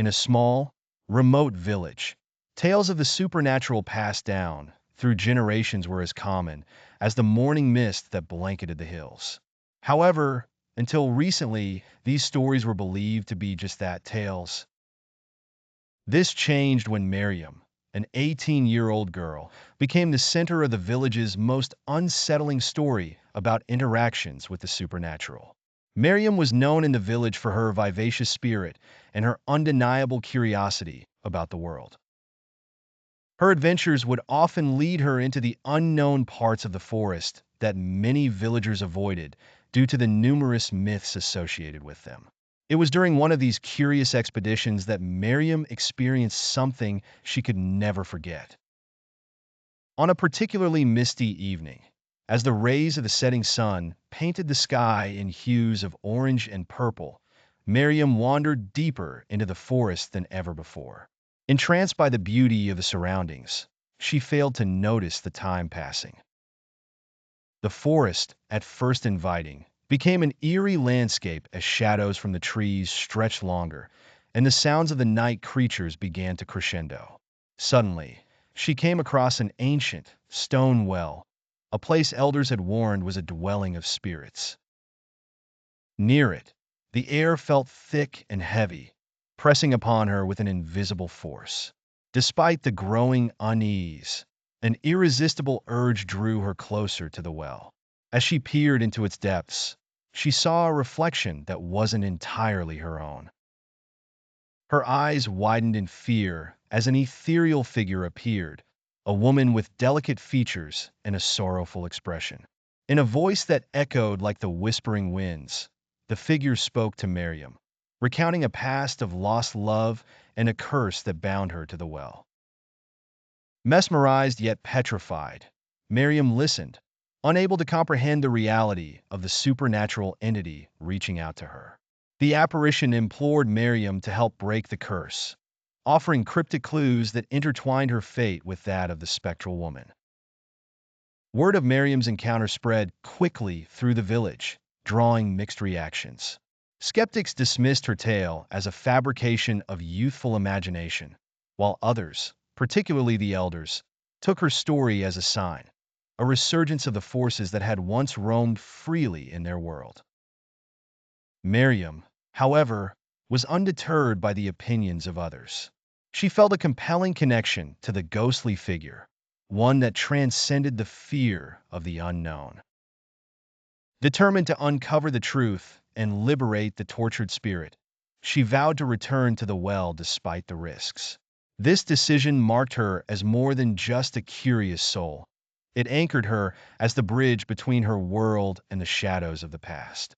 in a small, remote village. Tales of the supernatural passed down through generations were as common as the morning mist that blanketed the hills. However, until recently, these stories were believed to be just that, tales. This changed when Maryam, an 18-year-old girl, became the center of the village's most unsettling story about interactions with the supernatural. Maryam was known in the village for her vivacious spirit and her undeniable curiosity about the world. Her adventures would often lead her into the unknown parts of the forest that many villagers avoided due to the numerous myths associated with them. It was during one of these curious expeditions that Miriam experienced something she could never forget. On a particularly misty evening, as the rays of the setting sun painted the sky in hues of orange and purple, Miriam wandered deeper into the forest than ever before. Entranced by the beauty of the surroundings, she failed to notice the time passing. The forest, at first inviting, became an eerie landscape as shadows from the trees stretched longer, and the sounds of the night creatures began to crescendo. Suddenly, she came across an ancient stone well, a place elders had warned was a dwelling of spirits. Near it, the air felt thick and heavy, pressing upon her with an invisible force. Despite the growing unease, an irresistible urge drew her closer to the well. As she peered into its depths, she saw a reflection that wasn't entirely her own. Her eyes widened in fear as an ethereal figure appeared, a woman with delicate features and a sorrowful expression. In a voice that echoed like the whispering winds, the figure spoke to Miriam, recounting a past of lost love and a curse that bound her to the well. Mesmerized yet petrified, Miriam listened, unable to comprehend the reality of the supernatural entity reaching out to her. The apparition implored Miriam to help break the curse, offering cryptic clues that intertwined her fate with that of the spectral woman. Word of Miriam's encounter spread quickly through the village, drawing mixed reactions. Skeptics dismissed her tale as a fabrication of youthful imagination, while others, particularly the elders, took her story as a sign, a resurgence of the forces that had once roamed freely in their world. Miriam, however, was undeterred by the opinions of others. She felt a compelling connection to the ghostly figure, one that transcended the fear of the unknown. Determined to uncover the truth and liberate the tortured spirit, she vowed to return to the well despite the risks. This decision marked her as more than just a curious soul. It anchored her as the bridge between her world and the shadows of the past.